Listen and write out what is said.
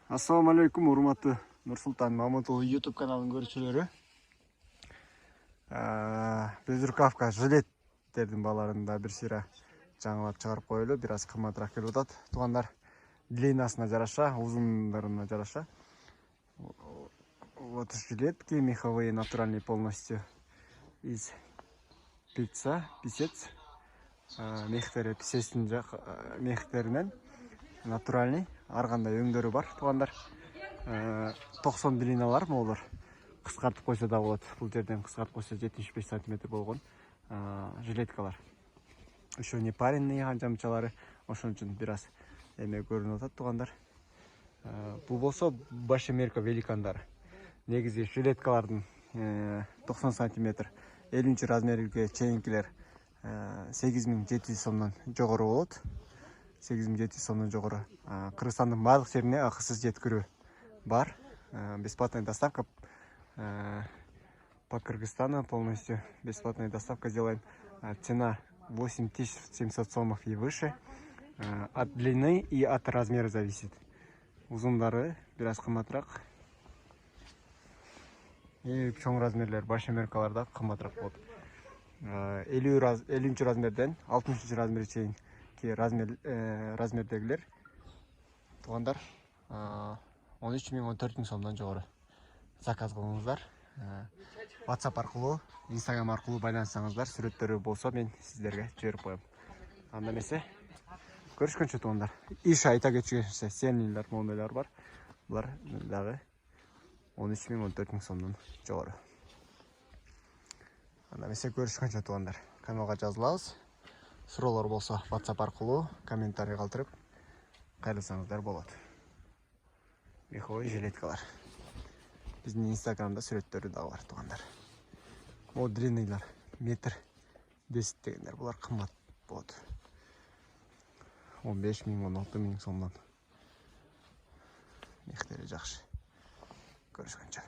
Ассаламу алейкум, урматтуу Нурсултан Мамутулу YouTube каналынын көрүүчүлөрү. Безрукавка жилеттердин баларында бир сыйра жаңылап чыгарып коелу. Бир аз кымбатыраак келип атат. Туугандар, длинасына жараша, узундарына жараша. Вот жилетки меховые, натуральные полностью из писец. Мехтери писецтин мехтеринен натуральный, ар кандай өңдөрү бар. Туугандар, 90 длиналар моолор. Кыскартып койсо да болот. Бул жерден кыскартып койсо 75 сантиметр болгон жилеткалар. Ошо не паренный анжамчалары, ошон үчүн бир аз эме көрүнүп атат, туугандар. Бул болсо Башемерка великандары. Негизи жилеткалардын 90 сантиметр 50 размерге чейинкилер 8700 сомдон жогору болот. 8700 сомдон жогору. Кыргызстандын баардык жерине акысыз жеткирүү бар. Бесплатная доставка по Кыргызстану, полностью бесплатная доставка сделаем. Цена 8700 сомов и выше. От длины и от размера зависит. Узундары бир аз кымбатыраак. И чоң размерлер башемеркаларда кымбатыраак болот. 50 размерден 60 размерге чейин размердегилер, туугандар, 13.000-14.000 сомдон жогору заказ кылыңыздар. WhatsApp аркылуу, Instagram аркылуу байланышсаңыздар, сүрөттөрү болсо мен сиздерге жиберип коем. Анда эмесе, көрүшкөнчө туугандар. Иша айта кетчүгенче сенилер, мондайлар бар. Булар дагы 13.000-14.000 сомдон жогору. Анда эмесе, көрүшкөнчө туугандар. Каналга жазылабыз. Суроолор болсо WhatsApp аркылуу комментарий калтырып кайрылсаңыздар болот. Меховой жилеткалар. Биздин Instagramда сүрөттөрү дагы бар, туугандар. Могу длинныйлар, метр 10 дегендер, булар кымбат болот. 15.000-16.000 сомдон. Мехтери жакшы. Көрүшкөнчө.